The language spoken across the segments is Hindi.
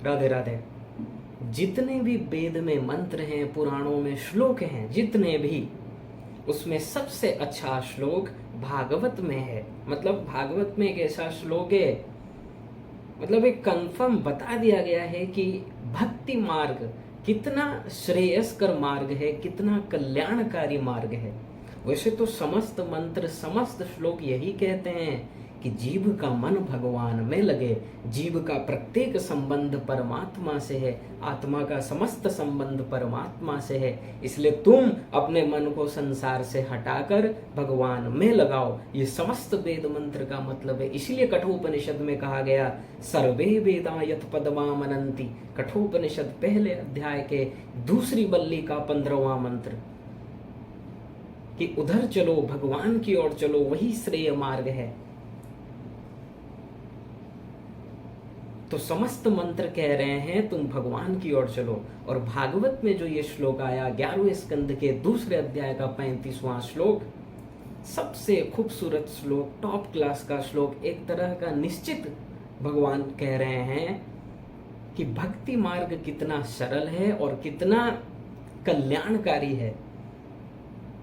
राधे राधे। जितने भी वेद में मंत्र हैं, पुराणों में श्लोक हैं, जितने भी, उसमें सबसे अच्छा श्लोक भागवत में है। मतलब भागवत में एक ऐसा श्लोक है, मतलब एक कंफर्म बता दिया गया है कि भक्ति मार्ग कितना श्रेयस्कर मार्ग है, कितना कल्याणकारी मार्ग है। वैसे तो समस्त मंत्र, समस्त श्लोक यही कहते हैं कि जीव का मन भगवान में लगे, जीव का प्रत्येक संबंध परमात्मा से है, आत्मा का समस्त संबंध परमात्मा से है। इसलिए तुम अपने मन को संसार से हटाकर भगवान में लगाओ। ये समस्त वेद मंत्र का मतलब है। इसलिए कठोपनिषद में कहा गया सर्वे वेदा यत पदमामनन्ति। कठोपनिषद पहले अध्याय के दूसरी बल्ली का 15वां मंत्र कि उधर चलो, भगवान की ओर चलो, वही श्रेय मार्ग है। तो समस्त मंत्र कह रहे हैं तुम भगवान की ओर चलो। और भागवत में जो ये श्लोक आया 11वें स्कंद के दूसरे अध्याय का 35वां श्लोक, सबसे खूबसूरत श्लोक, टॉप क्लास का श्लोक, एक तरह का निश्चित भगवान कह रहे हैं कि भक्ति मार्ग कितना सरल है और कितना कल्याणकारी है।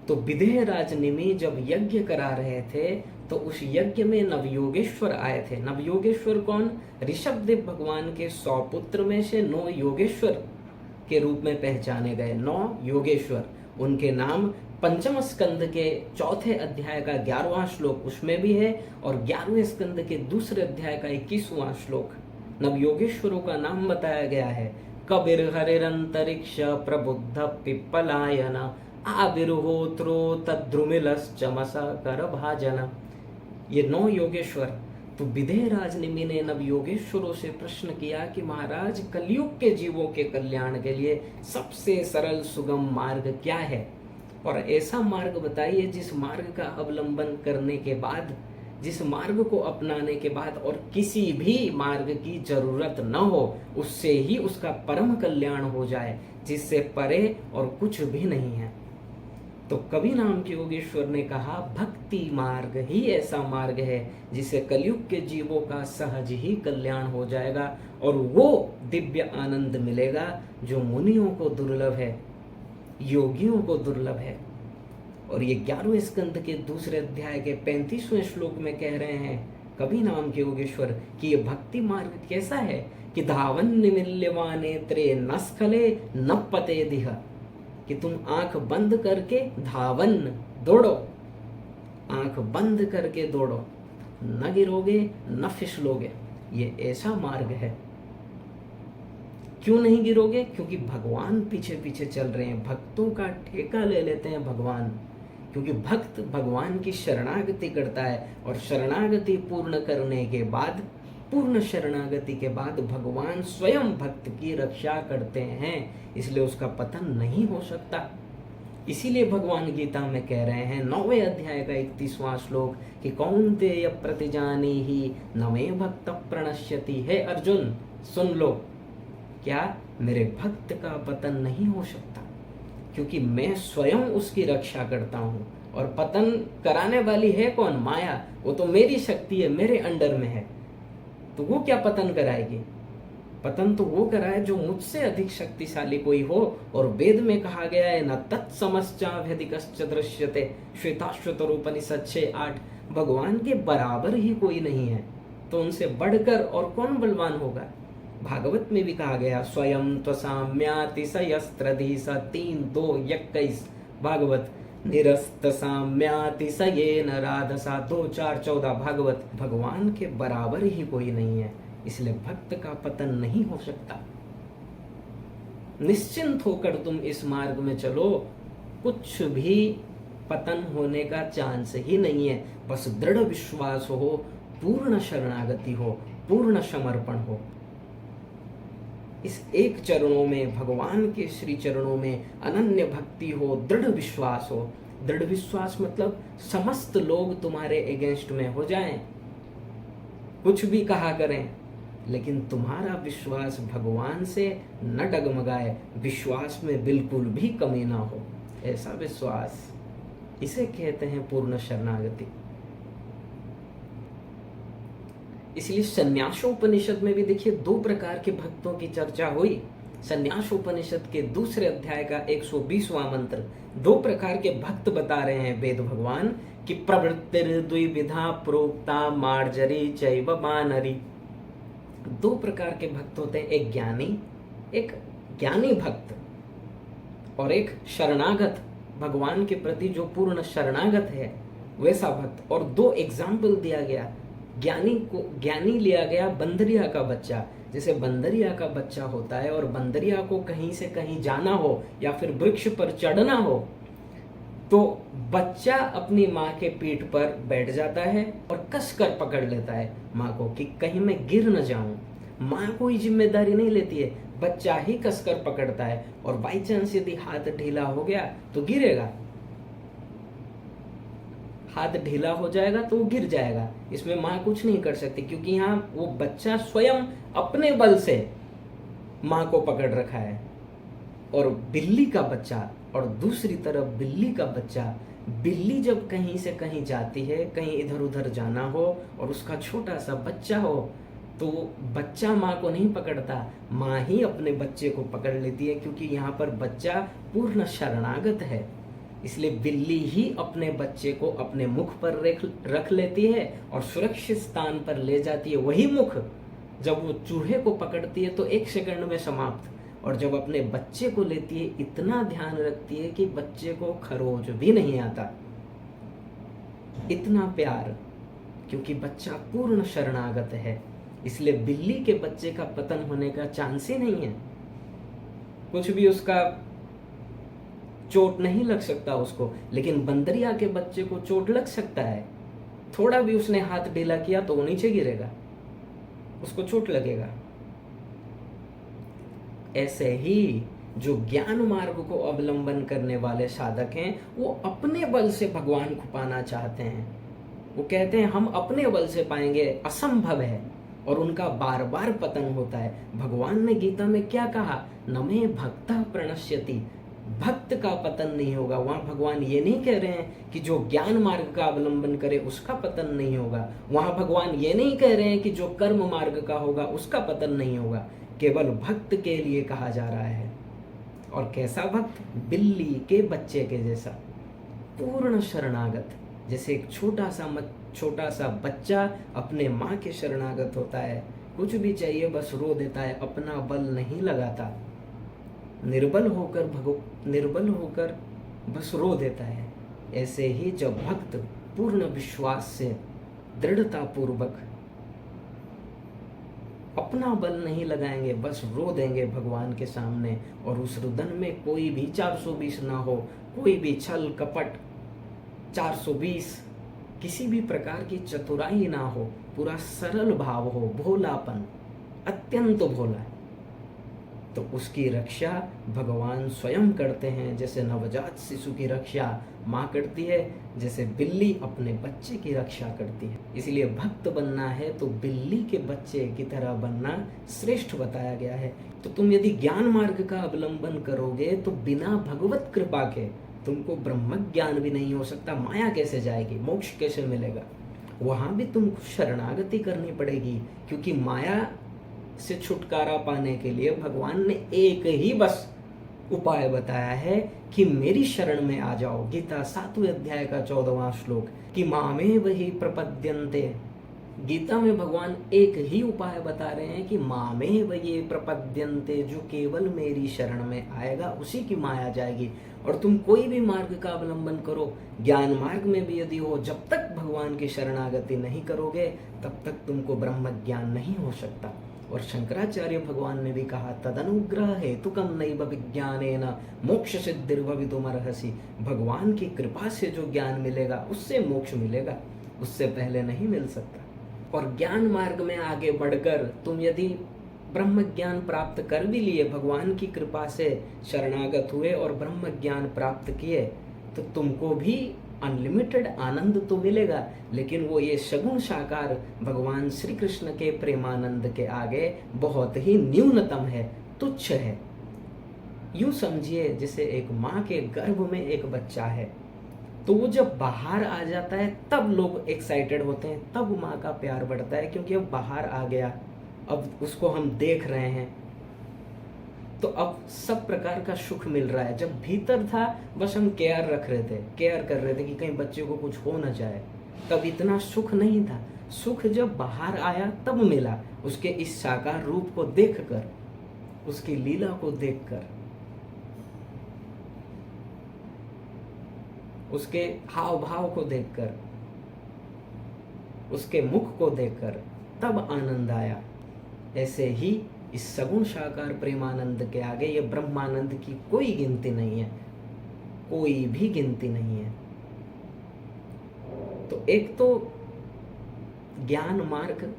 तो विदेहराज निमि जब यज्ञ करा रहे थे तो उस यज्ञ में नवयोगेश्वर आए थे। नवयोगेश्वर कौन? ऋषभदेव भगवान के 100 पुत्र में से 9 योगेश्वर के रूप में पहचाने गए। 9 योगेश्वर, उनके नाम पंचम स्कंद के चौथे अध्याय का 11वां श्लोक उसमें भी है, और 11वें स्कंद के दूसरे अध्याय का 21वां श्लोक नवयोगेश्वरों का नाम बताया गया है। कबीर हरिरंतरिक्ष प्रबुद्ध पिप्पलायन आविर्होत्रो तद्रुमिलश्चमसा कर भाजन। ये 9 योगेश्वर। तो विदेहराज निमि ने नव योगेश्वरों से प्रश्न किया कि महाराज, कलयुग के जीवों के कल्याण के लिए सबसे सरल सुगम मार्ग क्या है? और ऐसा मार्ग बताइए जिस मार्ग का अवलंबन करने के बाद, जिस मार्ग को अपनाने के बाद और किसी भी मार्ग की जरूरत न हो, उससे ही उसका परम कल्याण हो जाए, जिससे परे और कुछ भी नहीं है। तो कवि नाम के योगेश्वर ने कहा भक्ति मार्ग ही ऐसा मार्ग है जिसे कलयुग के जीवों का सहज ही कल्याण हो जाएगा, और वो दिव्य आनंद मिलेगा जो मुनियों को दुर्लभ है, योगियों को दुर्लभ है। और ये 11वें स्कंद के दूसरे अध्याय के 35वें श्लोक में कह रहे हैं कवि नाम के योगेश्वर कि ये भक्ति मार्ग कैसा है कि धावन निमिल्यवा नेत्रे न स्खले न पते दिह, कि तुम आंख बंद करके धावन, दौड़ो, आंख बंद करके दौड़ो, न गिरोगे न फिसलोगे। ये ऐसा मार्ग है। क्यों नहीं गिरोगे? क्योंकि भगवान पीछे पीछे चल रहे हैं, भक्तों का ठेका ले लेते हैं भगवान। क्योंकि भक्त भगवान की शरणागति करता है, और शरणागति पूर्ण करने के बाद, पूर्ण शरणागति के बाद भगवान स्वयं भक्त की रक्षा करते हैं, इसलिए उसका पतन नहीं हो सकता। इसीलिए भगवान गीता में कह रहे हैं 9वें अध्याय का 31वां श्लोक कि कौन्तेय प्रतिजानीहि न मे भक्त प्रणश्यति। है अर्जुन, सुन लो, क्या मेरे भक्त का पतन नहीं हो सकता? क्योंकि मैं स्वयं उसकी रक्षा करता हूँ। और पतन कराने वाली है कौन? माया। वो तो मेरी शक्ति है, मेरे अंडर में है, तो वो क्या पतन कराएगी? पतन तो वो कराए जो मुझसे अधिक शक्तिशाली कोई हो। और वेद में कहा गया है न तत्समश्चाभ्यधिकश्च दृश्यते, श्वेताश्वतरोपनिषद 6:8, भगवान के बराबर ही कोई नहीं है, तो उनसे बढ़कर और कौन बलवान होगा? भागवत में भी कहा गया स्वयं त्वसाम्याति स यस्त्रधि स 3:2:21 भागवत, निरस्त साम्याति स येन राधसा 2:4:14 भागवत। भगवान के बराबर ही कोई नहीं है, इसलिए भक्त का पतन नहीं हो सकता। निश्चिंत होकर तुम इस मार्ग में चलो, कुछ भी पतन होने का चांस ही नहीं है। बस दृढ़ विश्वास हो, पूर्ण शरणागति हो, पूर्ण समर्पण हो। इस एक चरणों में, भगवान के श्री चरणों में अनन्य भक्ति हो, दृढ़ विश्वास हो। दृढ़ विश्वास मतलब समस्त लोग तुम्हारे अगेंस्ट में हो जाएं, कुछ भी कहा करें, लेकिन तुम्हारा विश्वास भगवान से न डगमगाए, विश्वास में बिल्कुल भी कमी ना हो, ऐसा विश्वास, इसे कहते हैं पूर्ण शरणागति। इसलिए संन्यासोपनिषद में भी देखिए दो प्रकार के भक्तों की चर्चा हुई। संन्यासोपनिषद के दूसरे अध्याय का 120वां मंत्र दो प्रकार के भक्त बता रहे हैं वेद भगवान कि प्रवृत्तिर द्विविधा प्रोक्ता मार्जरी चैव मानरी। दो प्रकार के भक्त होते हैं, एक ज्ञानी भक्त और एक शरणागत, भगवान के प्रति जो पूर्ण शरणागत है वैसा भक्त। और दो एग्जाम्पल दिया गया, ज्ञानी लिया गया बंदरिया का बच्चा। जैसे बंदरिया का बच्चा होता है और बंदरिया को कहीं से कहीं जाना हो या फिर वृक्ष पर चढ़ना हो तो बच्चा अपनी माँ के पीठ पर बैठ जाता है और कसकर पकड़ लेता है माँ को कि कहीं मैं गिर न जाऊं। माँ कोई जिम्मेदारी नहीं लेती है, बच्चा ही कसकर पकड़ता है और बाई चांस यदि हाथ ढीला हो गया तो गिरेगा, हाथ ढीला हो जाएगा तो वो गिर जाएगा। इसमें माँ कुछ नहीं कर सकती क्योंकि यहाँ वो बच्चा स्वयं अपने बल से माँ को पकड़ रखा है। और बिल्ली का बच्चा और दूसरी तरफ बिल्ली का बच्चा, बिल्ली जब कहीं से कहीं जाती है, कहीं इधर उधर जाना हो और उसका छोटा सा बच्चा हो तो बच्चा माँ को नहीं पकड़ता, माँ ही अपने बच्चे को पकड़ लेती है क्योंकि यहाँ पर बच्चा पूर्ण शरणागत है। इसलिए बिल्ली ही अपने बच्चे को अपने मुख पर रख लेती है और सुरक्षित स्थान पर ले जाती है। वही मुख जब वो चूहे को पकड़ती है तो 1 सेकंड में समाप्त, और जब अपने बच्चे को लेती है इतना ध्यान रखती है कि बच्चे को खरोच भी नहीं आता। इतना प्यार, क्योंकि बच्चा पूर्ण शरणागत है। इसलिए बिल्ली के बच्चे का पतन होने का चांस ही नहीं है, कुछ भी उसका चोट नहीं लग सकता उसको। लेकिन बंदरिया के बच्चे को चोट लग सकता है, थोड़ा भी उसने हाथ ढीला किया तो वो नीचे गिरेगा, उसको चोट लगेगा। ऐसे ही जो ज्ञान मार्ग को अवलंबन करने वाले साधक हैं वो अपने बल से भगवान को पाना चाहते हैं। वो कहते हैं हम अपने बल से पाएंगे, असंभव है, और उनका बार बार पतन होता है। भगवान ने गीता में क्या कहा, न मे भक्तः प्रणश्यति, भक्त का पतन नहीं होगा। वहां भगवान ये नहीं कह रहे हैं कि जो ज्ञान मार्ग का अवलंबन करे उसका पतन नहीं होगा। वहां भगवान ये नहीं कह रहे हैं कि जो कर्म मार्ग का होगा उसका पतन नहीं होगा। केवल भक्त के लिए कहा जा रहा है। और कैसा भक्त, बिल्ली के बच्चे के जैसा, पूर्ण शरणागत। जैसे एक छोटा सा बच्चा अपने माँ के शरणागत होता है, कुछ भी चाहिए बस रो देता है, अपना बल नहीं लगाता, निर्बल होकर बस रो देता है। ऐसे ही जब भक्त पूर्ण विश्वास से दृढ़ता पूर्वक अपना बल नहीं लगाएंगे, बस रो देंगे भगवान के सामने, और उस रुदन में कोई भी 420 ना हो, कोई भी छल कपट 420, किसी भी प्रकार की चतुराई ना हो, पूरा सरल भाव हो, भोलापन, अत्यंत भोला, तो उसकी रक्षा भगवान स्वयं करते हैं। जैसे नवजात शिशु की रक्षा माँ करती है, जैसे बिल्ली अपने बच्चे की रक्षा करती है। इसलिए भक्त बनना है तो बिल्ली के बच्चे की तरह बनना श्रेष्ठ बताया गया है। तो तुम यदि ज्ञान मार्ग का अवलंबन करोगे तो बिना भगवत कृपा के तुमको ब्रह्म ज्ञान भी नहीं हो सकता। माया कैसे जाएगी, मोक्ष कैसे मिलेगा? वहां भी तुमको शरणागति करनी पड़ेगी, क्योंकि माया से छुटकारा पाने के लिए भगवान ने एक ही बस उपाय बताया है कि मेरी शरण में आ जाओ। गीता 7वें अध्याय का 14वां श्लोक कि मामेव हि प्रपद्यन्ते। गीता में भगवान एक ही उपाय बता रहे हैं कि मामेव ये प्रपद्यन्ते, जो केवल मेरी शरण में आएगा उसी की माया जाएगी। और तुम कोई भी मार्ग का अवलंबन करो, ज्ञान मार्ग में भी यदि हो, जब तक भगवान की शरणागति नहीं करोगे तब तक तुमको ब्रह्म ज्ञान नहीं हो सकता। और शंकराचार्य भगवान ने भी कहा, तदनुग्रह हेतुकम नैव विज्ञानेन मोक्ष सिद्धिर्भवितुमर्हसि। भगवान की कृपा से जो ज्ञान मिलेगा उससे मोक्ष मिलेगा, उससे पहले नहीं मिल सकता। और ज्ञान मार्ग में आगे बढ़कर तुम यदि ब्रह्म ज्ञान प्राप्त कर भी लिए, भगवान की कृपा से शरणागत हुए और ब्रह्म ज्ञान प्राप्त किए, तो तुमको भी अनलिमिटेड आनंद तो मिलेगा, लेकिन वो ये सगुण साकार भगवान श्री कृष्ण के प्रेमानंद के आगे बहुत ही न्यूनतम है, तुच्छ है। यूं समझिए जैसे एक माँ के गर्भ में एक बच्चा है, तो वो जब बाहर आ जाता है तब लोग एक्साइटेड होते हैं, तब माँ का प्यार बढ़ता है, क्योंकि अब बाहर आ गया, अब उसको हम देख रहे हैं, तो अब सब प्रकार का सुख मिल रहा है। जब भीतर था बस हम केयर रख रहे थे, केयर कर रहे थे कि कहीं बच्चे को कुछ हो ना जाए, तब इतना सुख नहीं था। सुख जब बाहर आया तब मिला, उसके इस साकार रूप को देखकर, उसकी लीला को देखकर, उसके हाव भाव को देखकर, उसके मुख को देखकर तब आनंद आया। ऐसे ही इस सगुण साकार प्रेमानंद के आगे ये ब्रह्मानंद की कोई गिनती नहीं है, कोई भी गिनती नहीं है। तो एक तो ज्ञान मार्ग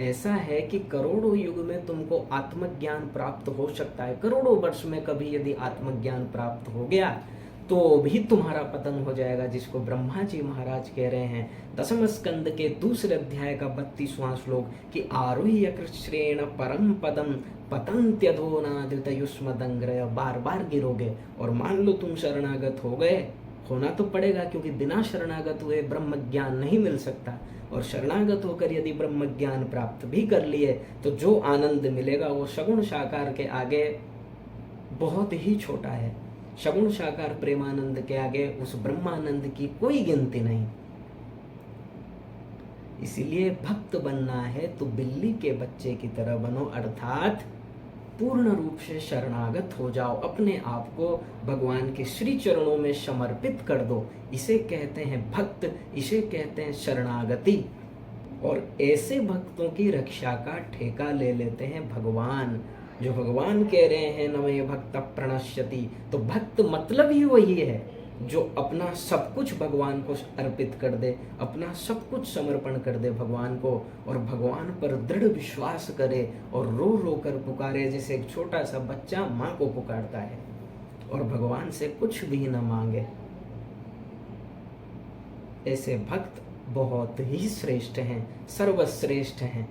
ऐसा है कि करोड़ों युग में तुमको आत्मज्ञान प्राप्त हो सकता है, करोड़ों वर्ष में कभी यदि आत्मज्ञान प्राप्त हो गया तो भी तुम्हारा पतन हो जाएगा, जिसको ब्रह्मा जी महाराज कह रहे हैं दसम स्कंद के दूसरे अध्याय का 32वां श्लोक कि आरुह्य कृष्णेन परम पदम पतंत्यधोनादितयुष्मदंग्रय, बार बार गिरोगे और मान लो तुम शरणागत हो गए, होना तो पड़ेगा क्योंकि बिना शरणागत हुए ब्रह्म ज्ञान नहीं मिल सकता, और शरणागत होकर यदि ब्रह्म ज्ञान प्राप्त भी कर लिए तो जो आनंद मिलेगा वो सगुण साकार के आगे बहुत ही छोटा है। सगुण साकार प्रेमानंद के आगे उस ब्रह्मानंद की कोई गिनती नहीं। इसीलिए भक्त बनना है तो बिल्ली के बच्चे की तरह बनो, अर्थात पूर्ण रूप से शरणागत हो जाओ, अपने आप को भगवान के श्री चरणों में समर्पित कर दो। इसे कहते हैं भक्त, इसे कहते हैं शरणागति। और ऐसे भक्तों की रक्षा का ठेका ले लेते हैं भगवान। जो भगवान कह रहे हैं नमे भक्त प्रणश्यति, तो भक्त मतलब ही वही है जो अपना सब कुछ भगवान को अर्पित कर दे, अपना सब कुछ समर्पण कर दे भगवान को, और भगवान पर दृढ़ विश्वास करे और रो रो कर पुकारे, जैसे एक छोटा सा बच्चा माँ को पुकारता है और भगवान से कुछ भी न मांगे। ऐसे भक्त बहुत ही श्रेष्ठ हैं, सर्वश्रेष्ठ हैं,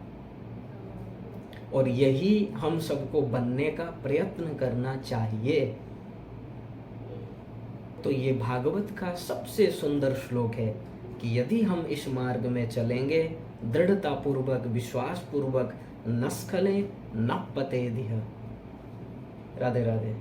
और यही हम सबको बनने का प्रयत्न करना चाहिए। तो ये भागवत का सबसे सुंदर श्लोक है कि यदि हम इस मार्ग में चलेंगे दृढ़ता पूर्वक, विश्वास पूर्वक, न स्खले न पतेदिह। राधे राधे।